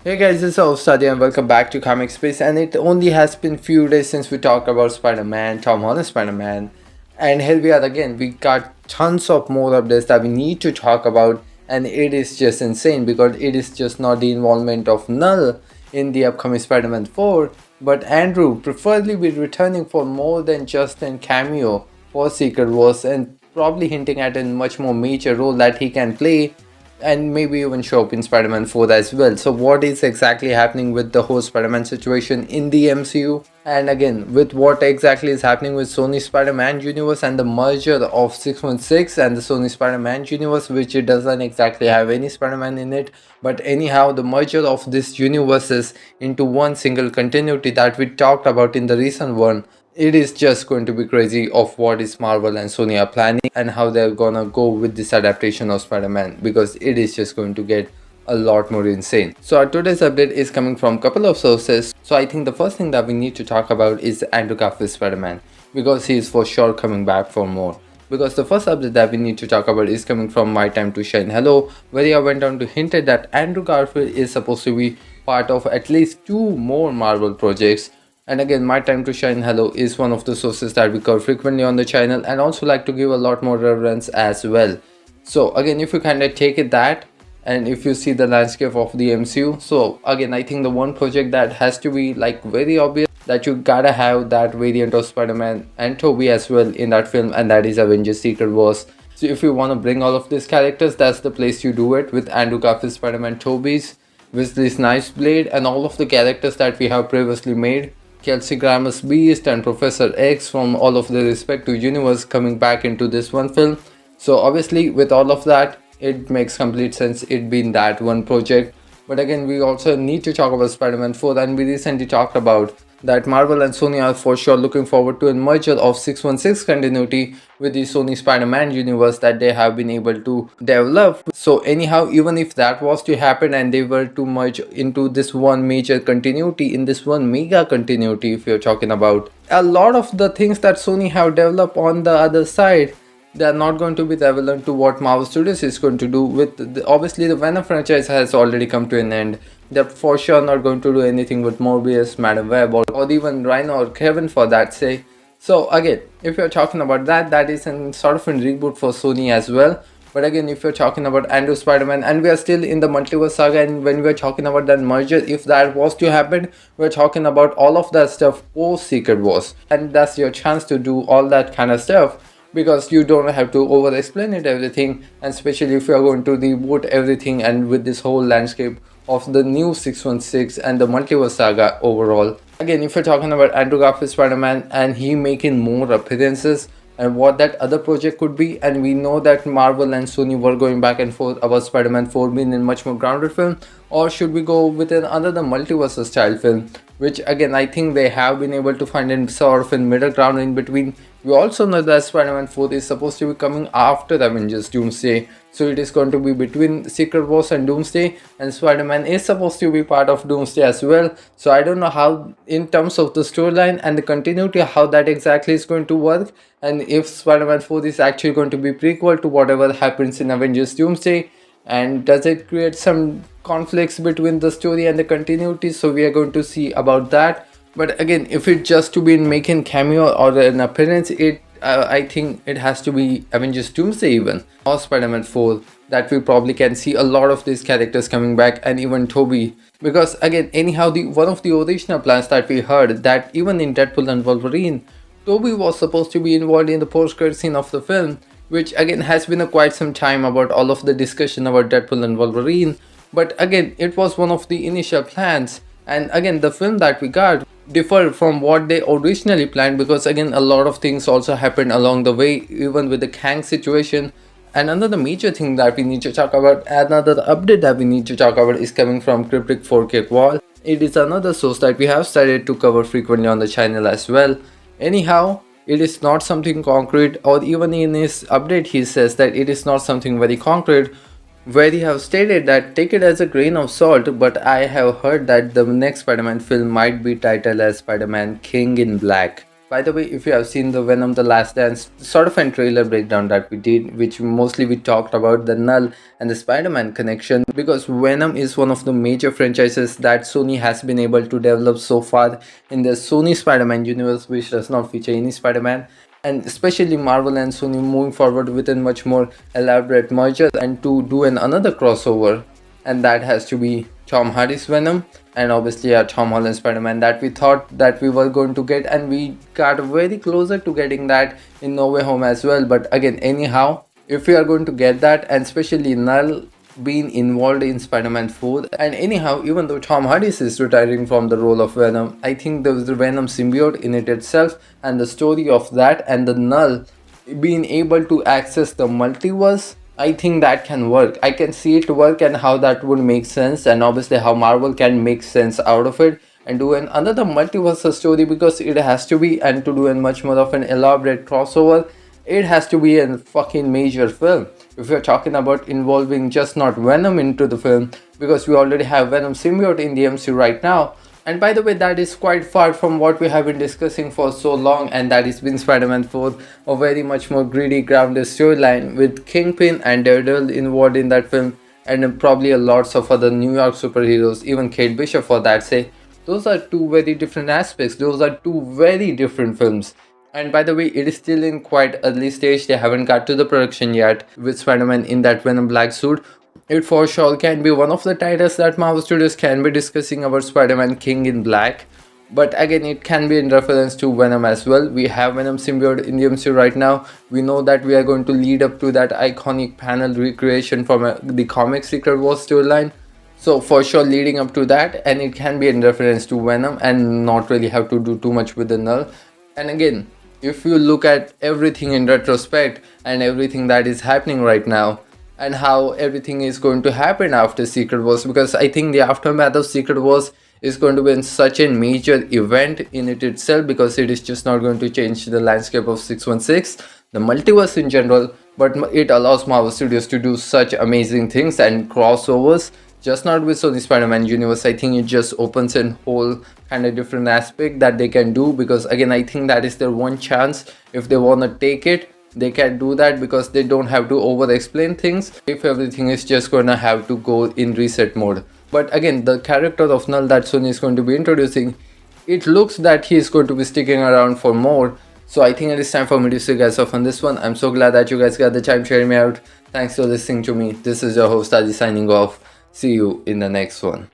Hey guys, this is Study and welcome back to Comic Space. And it only has been few days since we talked about Spider-Man, Tom Holland Spider-Man, and here we are again. We got tons of more updates that we need to talk about, and it is just insane because it is just not the involvement of Null in the upcoming Spider-Man 4, but Andrew preferably be returning for more than just a cameo for Secret Wars and probably hinting at a much more major role that he can play and maybe even show up in Spider-Man 4 as well. So what is exactly happening with the whole Spider-Man situation in the MCU, and again with what exactly is happening with Sony Spider-Man universe and the merger of 616 and the Sony Spider-Man universe, which it doesn't exactly have any Spider-Man in it, but anyhow the merger of these universes into one single continuity that we talked about in the recent one. It is just going to be crazy of what is Marvel and Sony are planning and how they're gonna go with this adaptation of Spider-Man, because it is just going to get a lot more insane. So our today's update is coming from a couple of sources. So I think the first thing that we need to talk about is Andrew Garfield Spider-Man, because he is for sure coming back for more. Because the first update that we need to talk about is coming from My Time to Shine Hello, where he went on to hint that Andrew Garfield is supposed to be part of at least 2 more Marvel projects. And again, My Time to Shine Hello is one of the sources that we cover frequently on the channel and also like to give a lot more reverence as well. So again, if you kind of take it that, and if you see the landscape of the MCU, so again I think the one project that has to be like very obvious that you gotta have that variant of Spider-Man and Tobey as well in that film, and that is Avengers Secret Wars. So if you want to bring all of these characters, that's the place you do it with Andrew Garfield Spider-Man, Tobey's, with this nice blade and all of the characters that we have previously made. Kelsey Grammer's Beast and Professor X from all of the respective universe coming back into this one film. So obviously with all of that, it makes complete sense it being that one project. But again, we also need to talk about Spider-Man 4, and we recently talked about that Marvel and Sony are for sure looking forward to a merger of 616 continuity with the Sony Spider-Man universe that they have been able to develop. So anyhow, even if that was to happen and they were to merge into this one major continuity, in this one mega continuity, if you're talking about a lot of the things that Sony have developed on the other side, they are not going to be relevant to what Marvel Studios is going to do with obviously the Venom franchise has already come to an end. They're for sure not going to do anything with Morbius, Madam Web, or even Rhino or Kevin for that say. So again, if you're talking about that, that is a sort of a reboot for Sony as well. But again, if you're talking about Andrew Spider-Man, and we are still in the multiverse saga, and when we're talking about that merger, if that was to happen, we're talking about all of that stuff post Secret Wars, and that's your chance to do all that kind of stuff, because you don't have to over explain it everything, and especially if you are going to reboot everything and with this whole landscape of the new 616 and the multiverse saga overall. Again, if you're talking about Andrew Garfield Spider-Man and he making more appearances and what that other project could be, and we know that Marvel and Sony were going back and forth about Spider-Man 4 being a much more grounded film, or should we go with another multiverse style film, which again I think they have been able to find a sort of a middle ground in between. We also know that Spider-Man 4 is supposed to be coming after Avengers Doomsday, so it is going to be between Secret Wars and Doomsday, and Spider-Man is supposed to be part of Doomsday as well. So I don't know how in terms of the storyline and the continuity how that exactly is going to work, and if Spider-Man 4 is actually going to be prequel to whatever happens in Avengers Doomsday, and does it create some conflicts between the story and the continuity. So we are going to see about that. But again, if it's just to be making cameo or an appearance, I think it has to be Avengers Doomsday even, or Spider-Man 4, that we probably can see a lot of these characters coming back, and even Tobey. Because again, anyhow, one of the original plans that we heard, that even in Deadpool and Wolverine, Tobey was supposed to be involved in the post-credit scene of the film, which again has been quite some time about all of the discussion about Deadpool and Wolverine. But again, it was one of the initial plans, and again the film that we got differed from what they originally planned, because again a lot of things also happened along the way, even with the KANG situation. And another major thing that we need to talk about, another update that we need to talk about, is coming from Cryptic 4K Wall. It is another source that we have started to cover frequently on the channel as well. Anyhow, it is not something concrete, or even in his update he says that it is not something very concrete, where he have stated that take it as a grain of salt, but I have heard that the next Spider-Man film might be titled as Spider-Man King in Black. By the way, if you have seen the Venom The Last Dance sort of a trailer breakdown that we did, which mostly we talked about the Null and the Spider-Man connection, because Venom is one of the major franchises that Sony has been able to develop so far in the Sony Spider-Man universe, which does not feature any Spider-Man, and especially Marvel and Sony moving forward with a much more elaborate merger and to do another crossover, and that has to be Tom Hardy's Venom and obviously Tom Holland's Spider-Man that we thought that we were going to get, and we got very closer to getting that in No Way Home as well. But again, anyhow, if we are going to get that, and especially Null being involved in Spider-Man 4, and anyhow, even though Tom Hardy is retiring from the role of Venom, I think there was the Venom symbiote in it itself, and the story of that, and the Null being able to access the multiverse, I think that can work. I can see it work and how that would make sense, and obviously how Marvel can make sense out of it and do another multiverse story, because it has to be, and to do a much more of an elaborate crossover, it has to be a fucking major film. If you're talking about involving just not Venom into the film, because we already have Venom symbiote in the MCU right now. And by the way, that is quite far from what we have been discussing for so long, and that has been Spider-Man 4, a very much more greedy, grounded storyline with Kingpin and Daredevil involved in that film, and probably a lots of other New York superheroes, even Kate Bishop for that sake. Those are two very different aspects, those are two very different films. And by the way, it is still in quite early stage, they haven't got to the production yet with Spider-Man in that Venom black suit. It for sure can be one of the titles that Marvel Studios can be discussing about Spider-Man King in Black. But again, it can be in reference to Venom as well. We have Venom symbiote in the MCU right now. We know that we are going to lead up to that iconic panel recreation from the comic Secret Wars storyline. So for sure leading up to that, and it can be in reference to Venom and not really have to do too much with the Null. And again, if you look at everything in retrospect and everything that is happening right now, and how everything is going to happen after Secret Wars, because I think the aftermath of Secret Wars is going to be such a major event in it itself, because it is just not going to change the landscape of 616, the multiverse in general, but it allows Marvel Studios to do such amazing things and crossovers, just not with Sony Spider-Man universe. I think it just opens a whole kind of different aspect that they can do, because again, I think that is their one chance. If they want to take it, they can do that, because they don't have to over explain things if everything is just gonna have to go in reset mode. But again, the character of Null that Sony is going to be introducing, it looks that he is going to be sticking around for more. So I think it is time for me to see you guys off on this one. I'm so glad that you guys got the time sharing me out. Thanks for listening to me. This is your host Adi signing off. See you in the next one.